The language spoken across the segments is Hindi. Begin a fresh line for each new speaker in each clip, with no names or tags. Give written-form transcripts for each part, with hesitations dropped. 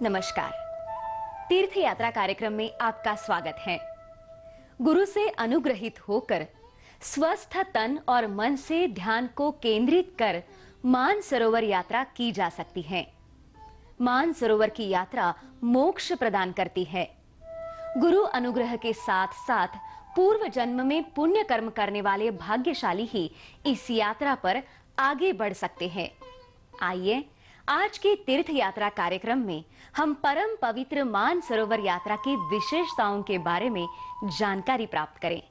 नमस्कार। तीर्थ यात्रा कार्यक्रम में आपका स्वागत है। गुरु से अनुग्रहित होकर स्वस्थ तन और मन से ध्यान को केंद्रित कर मानसरोवर यात्रा की जा सकती है। मानसरोवर की यात्रा मोक्ष प्रदान करती है। गुरु अनुग्रह के साथ साथ पूर्व जन्म में पुण्य कर्म करने वाले भाग्यशाली ही इस यात्रा पर आगे बढ़ सकते हैं। आइए आज के तीर्थ यात्रा कार्यक्रम में हम परम पवित्र मानसरोवर यात्रा की विशेषताओं के बारे में जानकारी प्राप्त करें।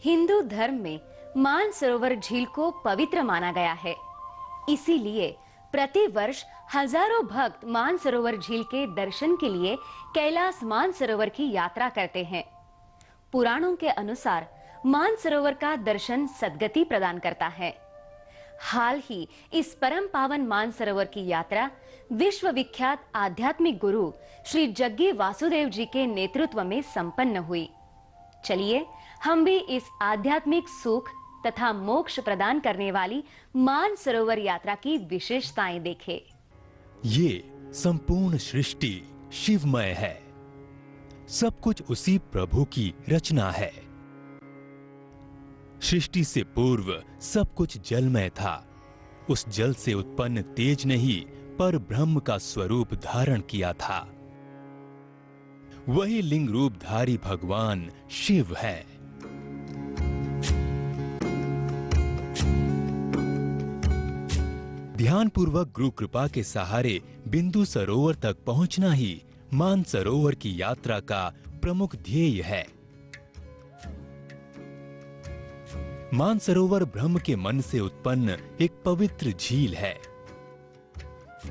हिंदू धर्म में मानसरोवर झील को पवित्र माना गया है। इसीलिए प्रति वर्ष हजारों भक्त मानसरोवर झील के दर्शन के लिए कैलाश मानसरोवर की यात्रा करते हैं। पुराणों के अनुसार मानसरोवर का दर्शन सद्गति प्रदान करता है। हाल ही इस परम पावन मानसरोवर की यात्रा विश्व विख्यात आध्यात्मिक गुरु श्री जग्गी वासुदेव जी के नेतृत्व में संपन्न हुई। चलिए हम भी इस आध्यात्मिक सुख तथा मोक्ष प्रदान करने वाली मानसरोवर यात्रा की विशेषताएं देखें।
ये संपूर्ण सृष्टि शिवमय है। सब कुछ उसी प्रभु की रचना है। सृष्टि से पूर्व सब कुछ जलमय था। उस जल से उत्पन्न तेज ने ही पर ब्रह्म का स्वरूप धारण किया था। वही लिंग रूपधारी भगवान शिव है। ध्यानपूर्वक गुरु कृपा के सहारे बिंदु सरोवर तक पहुंचना ही मानसरोवर की यात्रा का प्रमुख ध्येय है। मानसरोवर ब्रह्म के मन से उत्पन्न एक पवित्र झील है।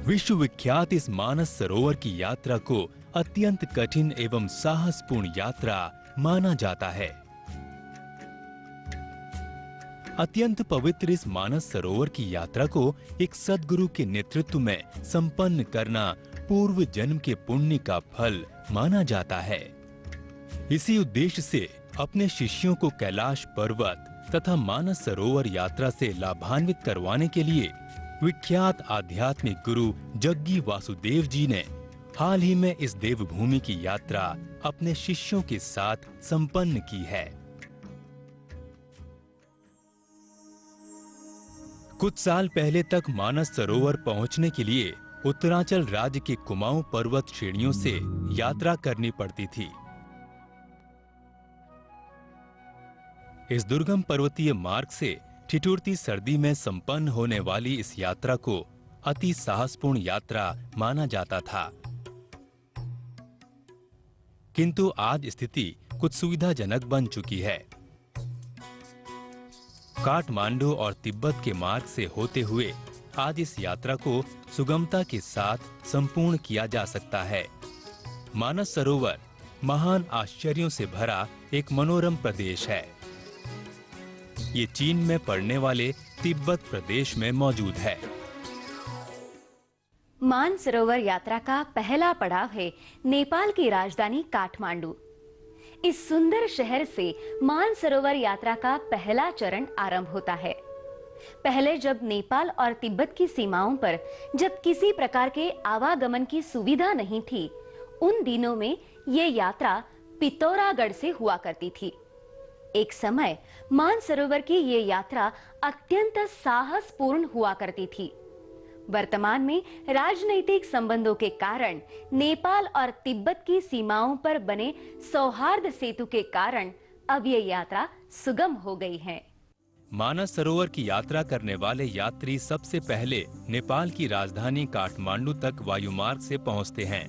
विश्व विख्यात इस मानस सरोवर की यात्रा को अत्यंत कठिन एवं साहसपूर्ण यात्रा माना जाता है। अत्यंत पवित्र इस मानस सरोवर की यात्रा को एक सद्गुरु के नेतृत्व में संपन्न करना पूर्व जन्म के पुण्य का फल माना जाता है। इसी उद्देश्य से अपने शिष्यों को कैलाश पर्वत तथा मानस सरोवर यात्रा से लाभान्वित करवाने के लिए विख्यात आध्यात्मिक गुरु जग्गी वासुदेव जी ने हाल ही में इस देवभूमि की यात्रा अपने शिष्यों के साथ संपन्न की है। कुछ साल पहले तक मानस सरोवर पहुंचने के लिए उत्तरांचल राज्य के कुमाऊं पर्वत श्रेणियों से यात्रा करनी पड़ती थी। इस दुर्गम पर्वतीय मार्ग से ठिठुरती सर्दी में संपन्न होने वाली इस यात्रा को अति साहसपूर्ण यात्रा माना जाता था। किंतु आज स्थिति कुछ सुविधाजनक बन चुकी है। काठमांडू और तिब्बत के मार्ग से होते हुए आज इस यात्रा को सुगमता के साथ संपूर्ण किया जा सकता है। मानस सरोवर महान आश्चर्यों से भरा एक मनोरम प्रदेश है। ये चीन में पड़ने वाले तिब्बत प्रदेश में मौजूद है।
मानसरोवर यात्रा का पहला पड़ाव है नेपाल की राजधानी काठमांडू। इस सुंदर शहर से मानसरोवर यात्रा का पहला चरण आरंभ होता है। पहले जब नेपाल और तिब्बत की सीमाओं पर जब किसी प्रकार के आवागमन की सुविधा नहीं थी, उन दिनों में ये यात्रा पितौरागढ़ से हुआ करती थी। एक समय मानसरोवर की ये यात्रा अत्यंत साहसपूर्ण हुआ करती थी। वर्तमान में राजनैतिक संबंधों के कारण नेपाल और तिब्बत की सीमाओं पर बने सौहार्द सेतु के कारण अब ये यात्रा सुगम हो गई है।
मानस सरोवर की यात्रा करने वाले यात्री सबसे पहले नेपाल की राजधानी काठमांडू तक वायुमार्ग से पहुंचते हैं।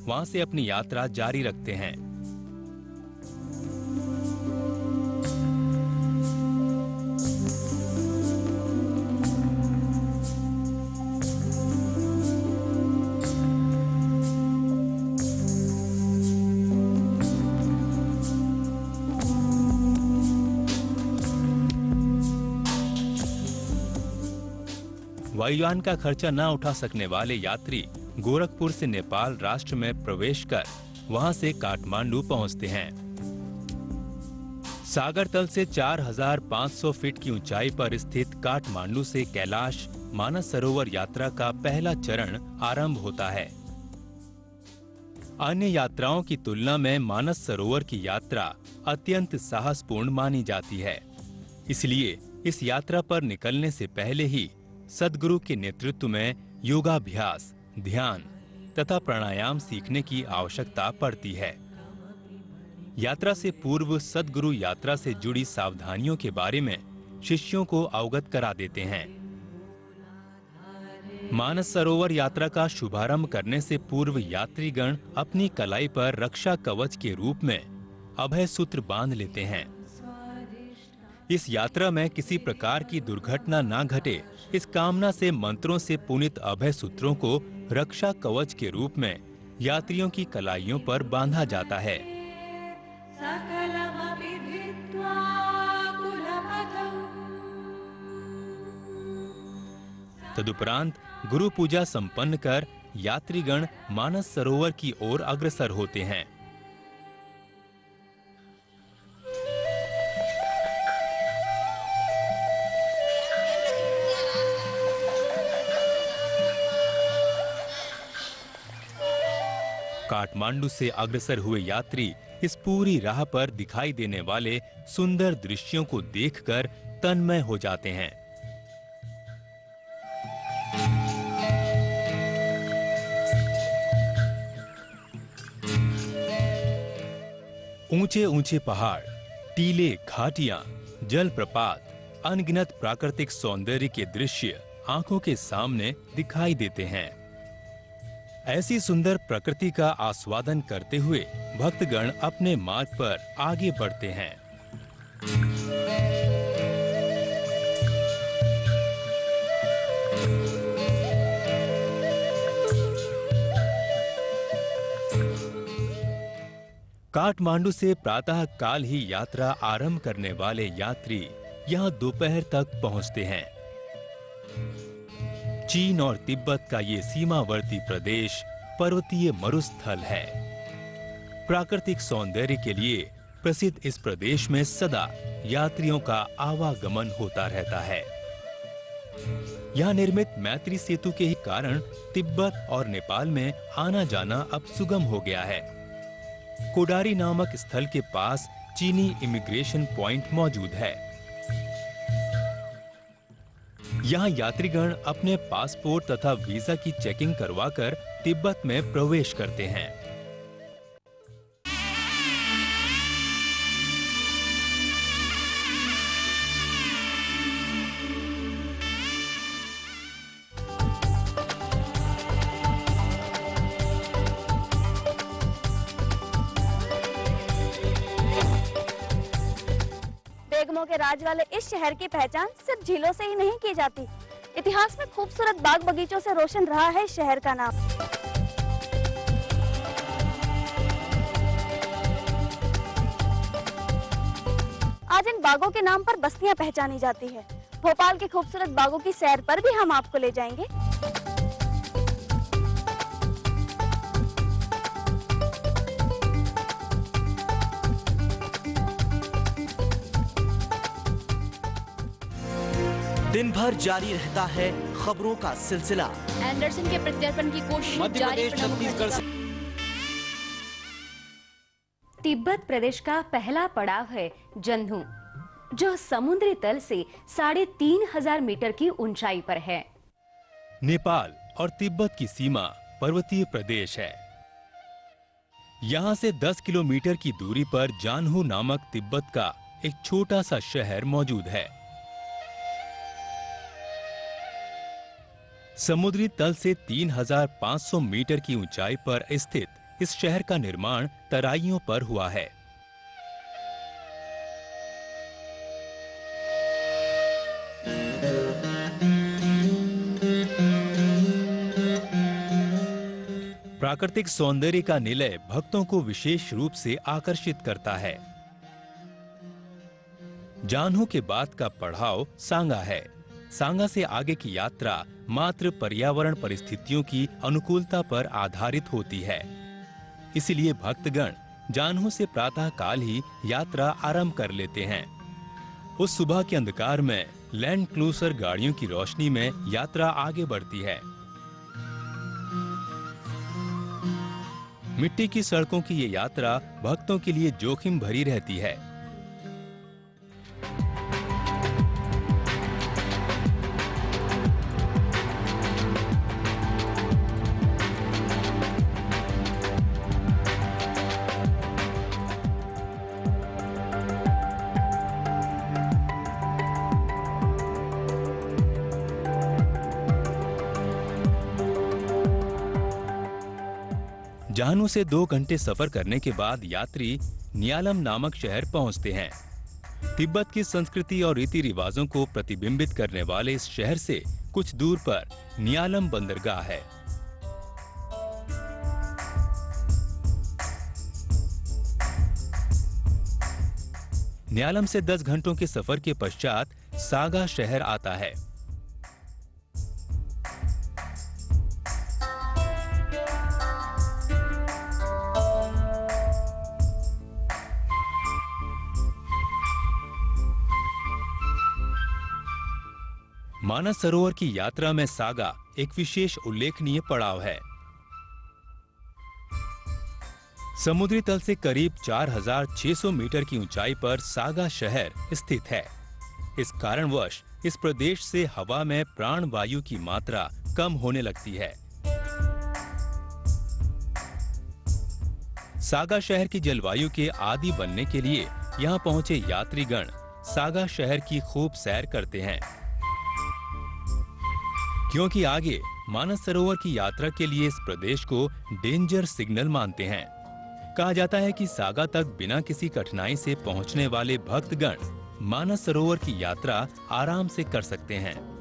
वहां से अपनी यात्रा जारी रखते हैं। वायुयान का खर्चा न उठा सकने वाले यात्री गोरखपुर से नेपाल राष्ट्र में प्रवेश कर वहां से काठमांडू पहुंचते हैं। सागर तल से 4500 फीट की ऊंचाई पर स्थित काठमांडू से कैलाश मानस सरोवर यात्रा का पहला चरण आरंभ होता है। अन्य यात्राओं की तुलना में मानस सरोवर की यात्रा अत्यंत साहसपूर्ण मानी जाती है। इसलिए इस यात्रा पर निकलने से पहले ही सद्गुरु के नेतृत्व में योगाभ्यास, ध्यान तथा प्राणायाम सीखने की आवश्यकता पड़ती है। यात्रा से पूर्व सद्गुरु यात्रा से जुड़ी सावधानियों के बारे में शिष्यों को अवगत करा देते हैं। मानस सरोवर यात्रा का शुभारंभ करने से पूर्व यात्रीगण अपनी कलाई पर रक्षा कवच के रूप में अभय सूत्र बांध लेते हैं। इस यात्रा में किसी प्रकार की दुर्घटना ना घटे, इस कामना से मंत्रों से पुनित अभय सूत्रों को रक्षा कवच के रूप में यात्रियों की कलाइयों पर बांधा जाता है। तदुपरांत गुरु पूजा संपन्न कर यात्रीगण मानस सरोवर की ओर अग्रसर होते हैं। काठमांडू से अग्रसर हुए यात्री इस पूरी राह पर दिखाई देने वाले सुंदर दृश्यों को देखकर तन्मय हो जाते हैं। ऊंचे ऊंचे पहाड़, टीले, घाटियां, जलप्रपात, अनगिनत प्राकृतिक सौंदर्य के दृश्य आंखों के सामने दिखाई देते हैं। ऐसी सुंदर प्रकृति का आस्वादन करते हुए भक्तगण अपने मार्ग पर आगे बढ़ते हैं। काठमांडू से प्रातः काल ही यात्रा आरंभ करने वाले यात्री यहां दोपहर तक पहुंचते हैं। चीन और तिब्बत का ये सीमावर्ती प्रदेश पर्वतीय मरुस्थल है। प्राकृतिक सौंदर्य के लिए प्रसिद्ध इस प्रदेश में सदा यात्रियों का आवागमन होता रहता है। यहाँ निर्मित मैत्री सेतु के ही कारण तिब्बत और नेपाल में आना जाना अब सुगम हो गया है। कोडारी नामक स्थल के पास चीनी इमिग्रेशन पॉइंट मौजूद है। यहाँ यात्रीगण अपने पासपोर्ट तथा वीजा की चेकिंग करवाकर तिब्बत में प्रवेश करते हैं।
बेगमों के राज वाले इस शहर की पहचान सिर्फ झीलों से ही नहीं की जाती। इतिहास में खूबसूरत बाग बगीचों से रोशन रहा है इस शहर का नाम। आज इन बागों के नाम पर बस्तियां पहचानी जाती है। भोपाल के खूबसूरत बागों की सैर पर भी हम आपको ले जाएंगे।
दिन भर जारी रहता है खबरों का सिलसिला।
एंडरसन के प्रत्यर्पण की कोशिश
मध्य प्रदेश, छत्तीसगढ़ से
तिब्बत प्रदेश का पहला पड़ाव है जन्धू, जो समुद्री तल से 3500 मीटर की ऊंचाई पर है।
नेपाल और तिब्बत की सीमा पर्वतीय प्रदेश है। यहाँ से 10 किलोमीटर की दूरी पर जानहू नामक तिब्बत का एक छोटा सा शहर मौजूद है। समुद्री तल से 3500 मीटर की ऊंचाई पर स्थित इस शहर का निर्माण तराइयों पर हुआ है। प्राकृतिक सौंदर्य का निलय भक्तों को विशेष रूप से आकर्षित करता है। जानहू के बाद का पड़ाव सांगा है। सांगा से आगे की यात्रा मात्र पर्यावरण परिस्थितियों की अनुकूलता पर आधारित होती है। इसलिए भक्तगण जान्हू से प्रातः काल ही यात्रा आरंभ कर लेते हैं। उस सुबह के अंधकार में लैंड क्रूजर गाड़ियों की रोशनी में यात्रा आगे बढ़ती है। मिट्टी की सड़कों की ये यात्रा भक्तों के लिए जोखिम भरी रहती है। जान्हू से 2 घंटे सफर करने के बाद यात्री नियालम नामक शहर पहुंचते हैं। तिब्बत की संस्कृति और रीति रिवाजों को प्रतिबिंबित करने वाले इस शहर से कुछ दूर पर नियालम बंदरगाह है। नियालम से 10 घंटों के सफर के पश्चात सागा शहर आता है। मानस सरोवर की यात्रा में सागा एक विशेष उल्लेखनीय पड़ाव है। समुद्री तल से करीब 4600 मीटर की ऊंचाई पर सागा शहर स्थित है। इस कारणवश इस प्रदेश से हवा में प्राण वायु की मात्रा कम होने लगती है। सागा शहर की जलवायु के आदी बनने के लिए यहाँ पहुंचे यात्रीगण सागा शहर की खूब सैर करते हैं, क्योंकि आगे मानस सरोवर की यात्रा के लिए इस प्रदेश को डेंजर सिग्नल मानते हैं। कहा जाता है कि सागा तक बिना किसी कठिनाई से पहुंचने वाले भक्तगण मानस सरोवर की यात्रा आराम से कर सकते हैं।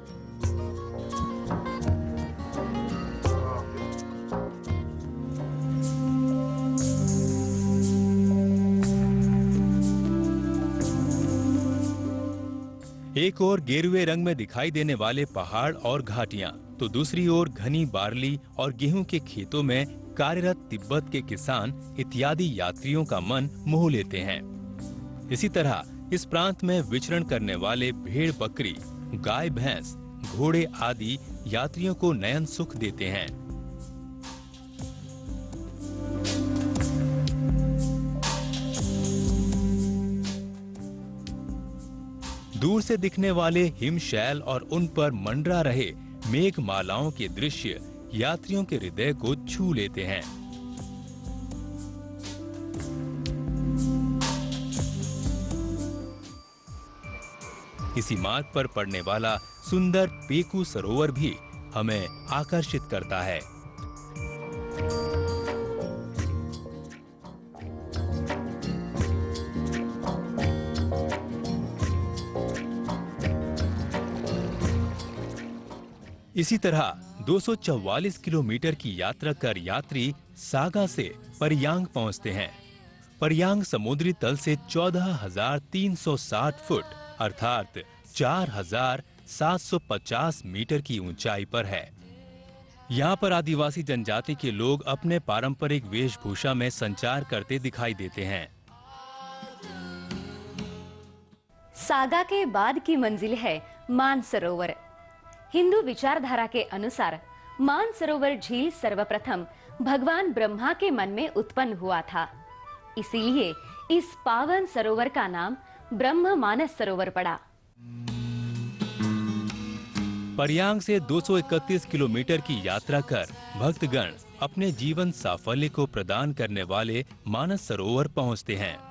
एक ओर गेरुए रंग में दिखाई देने वाले पहाड़ और घाटियां, तो दूसरी ओर घनी बार्ली और गेहूं के खेतों में कार्यरत तिब्बत के किसान इत्यादि यात्रियों का मन मोह लेते हैं। इसी तरह इस प्रांत में विचरण करने वाले भेड़ बकरी, गाय भैंस, घोड़े आदि यात्रियों को नयन सुख देते हैं। दूर से दिखने वाले हिमशैल और उन पर मंडरा रहे मेघमालाओं के दृश्य यात्रियों के हृदय को छू लेते हैं। इसी मार्ग पर पड़ने वाला सुंदर पेकू सरोवर भी हमें आकर्षित करता है। इसी तरह 244 किलोमीटर की यात्रा कर यात्री सागा से परयांग पहुंचते हैं। परयांग समुद्री तल से 14,360 फुट अर्थात 4,750 मीटर की ऊंचाई पर है। यहाँ पर आदिवासी जनजाति के लोग अपने पारंपरिक वेशभूषा में संचार करते दिखाई देते हैं।
सागा के बाद की मंजिल है मानसरोवर। हिंदू विचारधारा के अनुसार मानसरोवर झील सर्वप्रथम भगवान ब्रह्मा के मन में उत्पन्न हुआ था, इसीलिए इस पावन सरोवर का नाम ब्रह्म मानस सरोवर पड़ा।
परयांग से 231 किलोमीटर की यात्रा कर भक्तगण अपने जीवन साफल्य को प्रदान करने वाले मानस सरोवर पहुंचते हैं।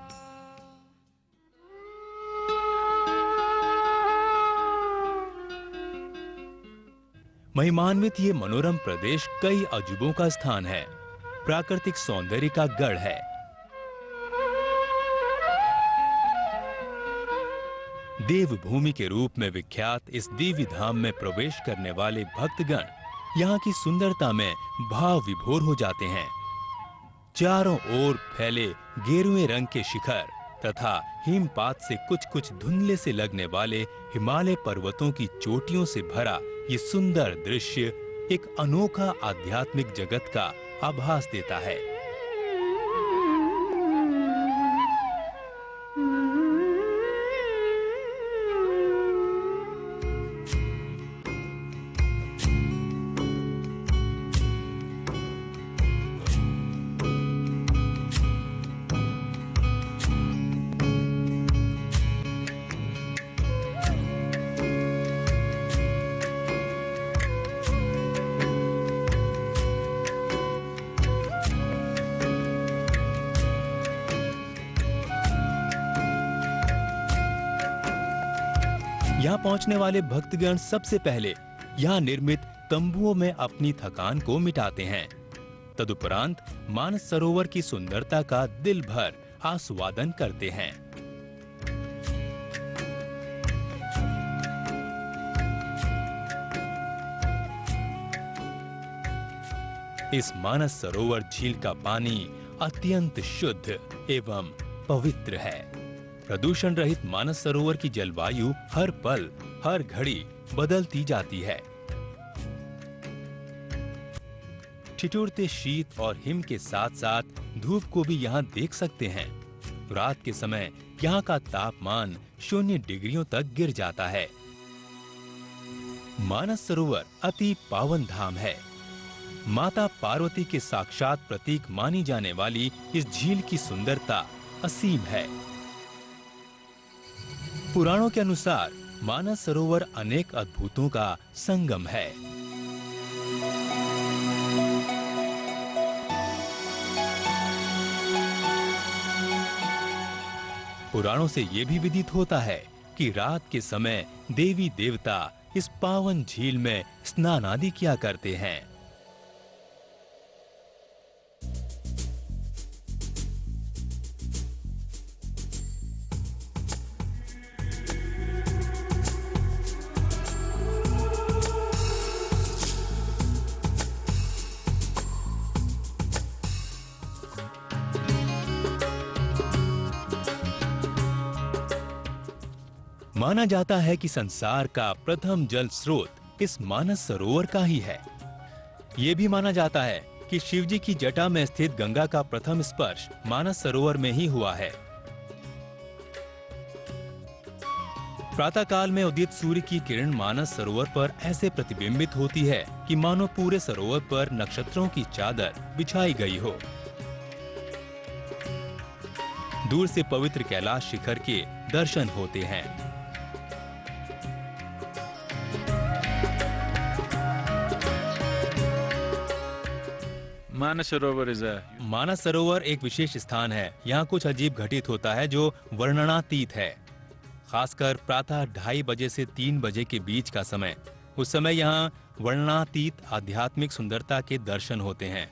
महिमान्वित ये मनोरम प्रदेश कई अजूबों का स्थान है, प्राकृतिक सौंदर्य का गढ़ है। देवभूमि के रूप में विख्यात इस दिव्य धाम में प्रवेश करने वाले भक्तगण यहाँ की सुंदरता में भाव विभोर हो जाते हैं। चारों ओर फैले गेरुए रंग के शिखर तथा हिमपात से कुछ कुछ धुंधले से लगने वाले हिमालय पर्वतों की चोटियों से भरा ये सुंदर दृश्य एक अनोखा आध्यात्मिक जगत का आभास देता है। यहाँ पहुंचने वाले भक्तगण सबसे पहले यहाँ निर्मित तंबुओं में अपनी थकान को मिटाते हैं। तदुपरांत मानस सरोवर की सुंदरता का दिल भर आस्वादन करते हैं। इस मानस सरोवर झील का पानी अत्यंत शुद्ध एवं पवित्र है। प्रदूषण रहित मानस सरोवर की जलवायु हर पल हर घड़ी बदलती जाती है। ठिठुरते शीत और हिम के साथ साथ धूप को भी यहाँ देख सकते हैं। रात के समय यहाँ का तापमान 0 डिग्रियों तक गिर जाता है। मानस सरोवर अति पावन धाम है। माता पार्वती के साक्षात प्रतीक मानी जाने वाली इस झील की सुंदरता असीम है। पुराणों के अनुसार मानस सरोवर अनेक अद्भुतों का संगम है। पुराणों से ये भी विदित होता है कि रात के समय देवी देवता इस पावन झील में स्नान आदि किया करते हैं। माना जाता है कि संसार का प्रथम जल स्रोत इस मानस सरोवर का ही है। ये भी माना जाता है कि शिवजी की जटा में स्थित गंगा का प्रथम स्पर्श मानस सरोवर में ही हुआ है। प्रातः काल में उदित सूर्य की किरण मानस सरोवर पर ऐसे प्रतिबिंबित होती है कि मानो पूरे सरोवर पर नक्षत्रों की चादर बिछाई गई हो। दूर से पवित्र कैलाश शिखर के दर्शन होते हैं। मानस सरोवर एक विशेष स्थान है। यहाँ कुछ अजीब घटित होता है जो वर्णनातीत है। खासकर प्रातः 2:30 बजे से 3 बजे के बीच का समय, उस समय यहाँ वर्णनातीत आध्यात्मिक सुंदरता के दर्शन होते हैं।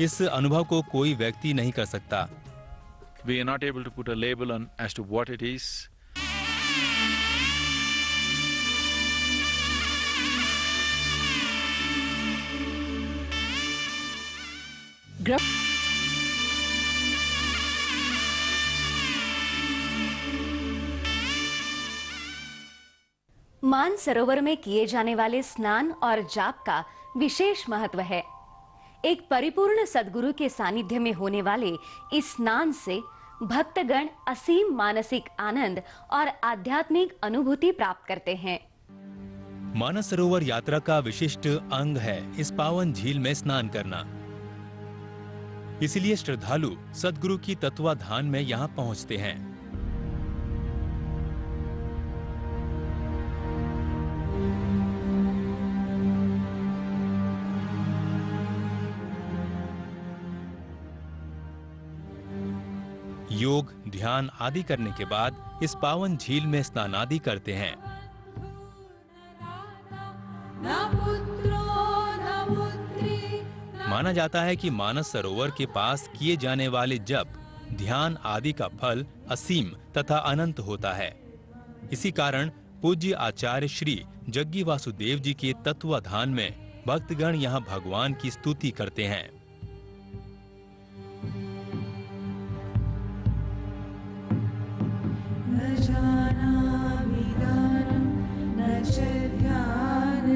इस अनुभव को कोई व्यक्ति नहीं कर सकता।
We are not able to put a label on as to what it is.
मान सरोवर में किए जाने वाले स्नान और जाप का विशेष महत्व है। एक परिपूर्ण सद्गुरु के सानिध्य में होने वाले इस स्नान से भक्तगण असीम मानसिक आनंद और आध्यात्मिक अनुभूति प्राप्त करते हैं।
मानस सरोवर यात्रा का विशिष्ट अंग है इस पावन झील में स्नान करना। इसलिए श्रद्धालु सद्गुरु की तत्वाधान में यहाँ पहुँचते हैं। योग, ध्यान आदि करने के बाद इस पावन झील में स्नान आदि करते हैं। माना जाता है कि मानस सरोवर के पास किए जाने वाले जप, ध्यान आदि का फल असीम तथा अनंत होता है। इसी कारण पूज्य आचार्य श्री जग्गी वासुदेव जी के तत्वाधान में भक्तगण यहाँ भगवान की स्तुति करते हैं।
न जानामि गानं न च ध्यानम्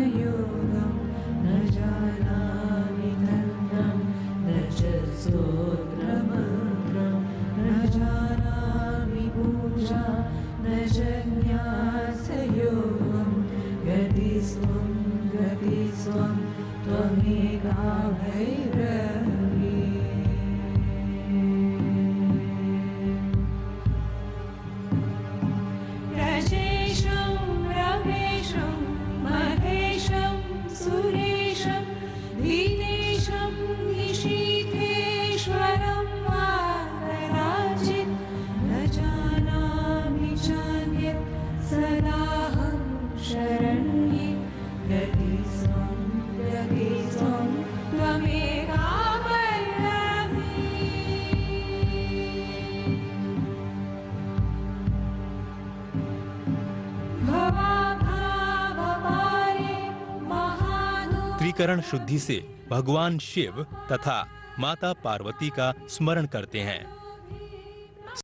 त्रिकरण शुद्धि से भगवान शिव तथा माता पार्वती का स्मरण करते हैं।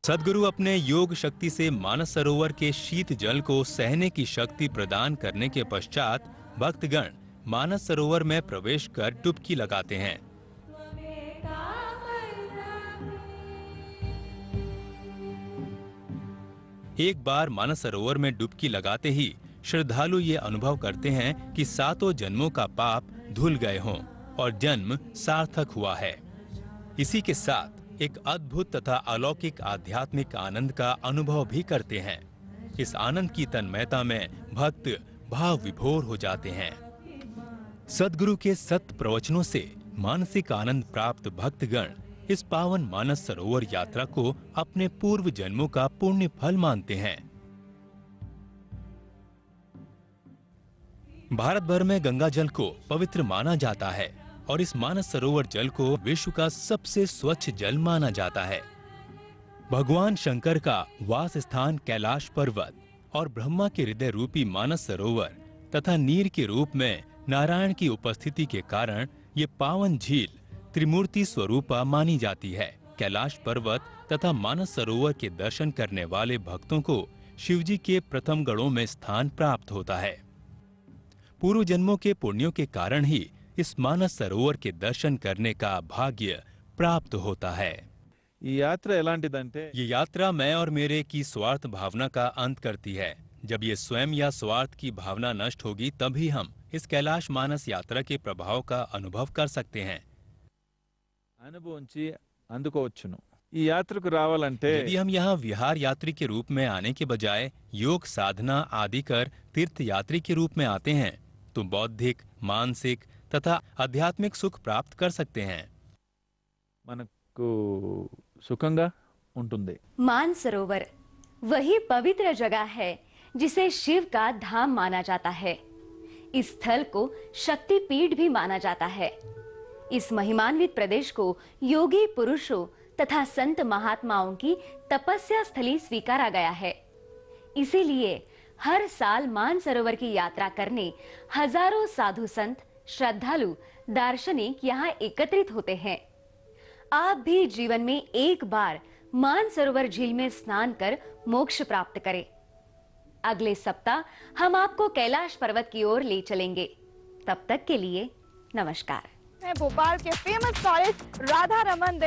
सद्गुरु अपने योग शक्ति से मानस सरोवर के शीत जल को सहने की शक्ति प्रदान करने के पश्चात भक्तगण मानस सरोवर में प्रवेश कर डुबकी लगाते हैं। एक बार मानस सरोवर में डुबकी लगाते ही श्रद्धालु ये अनुभव करते हैं कि 7 जन्मों का पाप धुल गए हों और जन्म सार्थक हुआ है। इसी के साथ एक अद्भुत तथा अलौकिक आध्यात्मिक आनंद का अनुभव भी करते हैं। इस आनंद की तन्मयता में भक्त भाव विभोर हो जाते हैं। सद्गुरु के सत्य प्रवचनों से मानसिक आनंद प्राप्त भक्तगण इस पावन मानस सरोवर यात्रा को अपने पूर्व जन्मों का पुण्य फल मानते हैं। भारत भर में गंगा जल को पवित्र माना जाता है और इस मानस सरोवर जल को विश्व का सबसे स्वच्छ जल माना जाता है। भगवान शंकर का वास स्थान कैलाश पर्वत और ब्रह्मा के हृदय रूपी मानस सरोवर तथा नीर के रूप में नारायण की उपस्थिति के कारण ये पावन झील त्रिमूर्ति स्वरूपा मानी जाती है। कैलाश पर्वत तथा मानस सरोवर के दर्शन करने वाले भक्तों को शिवजी के प्रथम गणों में स्थान प्राप्त होता है। पूर्व जन्मों के पुण्यों के कारण ही इस मानस सरोवर के दर्शन करने का भाग्य प्राप्त होता है। ये यात्रा मैं और मेरे की स्वार्थ भावना का अंत करती है। जब ये स्वयं या स्वार्थ की भावना नष्ट होगी तभी हम इस कैलाश मानस यात्रा के प्रभाव का अनुभव कर सकते हैं। यदि हम यहाँ विहार यात्री के रूप में आने के बजाय योग साधना आदि कर तीर्थ यात्री के रूप में आते हैं तो बौद्धिक, मानसिक तथा आध्यात्मिक सुख प्राप्त कर सकते हैं।
मानसरोवर वही पवित्र जगह है जिसे शिव का धाम माना जाता है। इस स्थल को शक्ति पीठ भी माना जाता है। इस महिमान्वित प्रदेश को योगी पुरुषों तथा संत महात्माओं की तपस्या स्थली स्वीकारा गया है। इसीलिए हर साल मानसरोवर की यात्रा करने हजारों साधु संत, श्रद्धालु, दार्शनिक यहाँ एकत्रित होते हैं। आप भी जीवन में एक बार मानसरोवर झील में स्नान कर मोक्ष प्राप्त करें। अगले सप्ताह हम आपको कैलाश पर्वत की ओर ले चलेंगे। तब तक के लिए नमस्कार।
भोपाल के फेमस फॉरेस्ट राधा रमन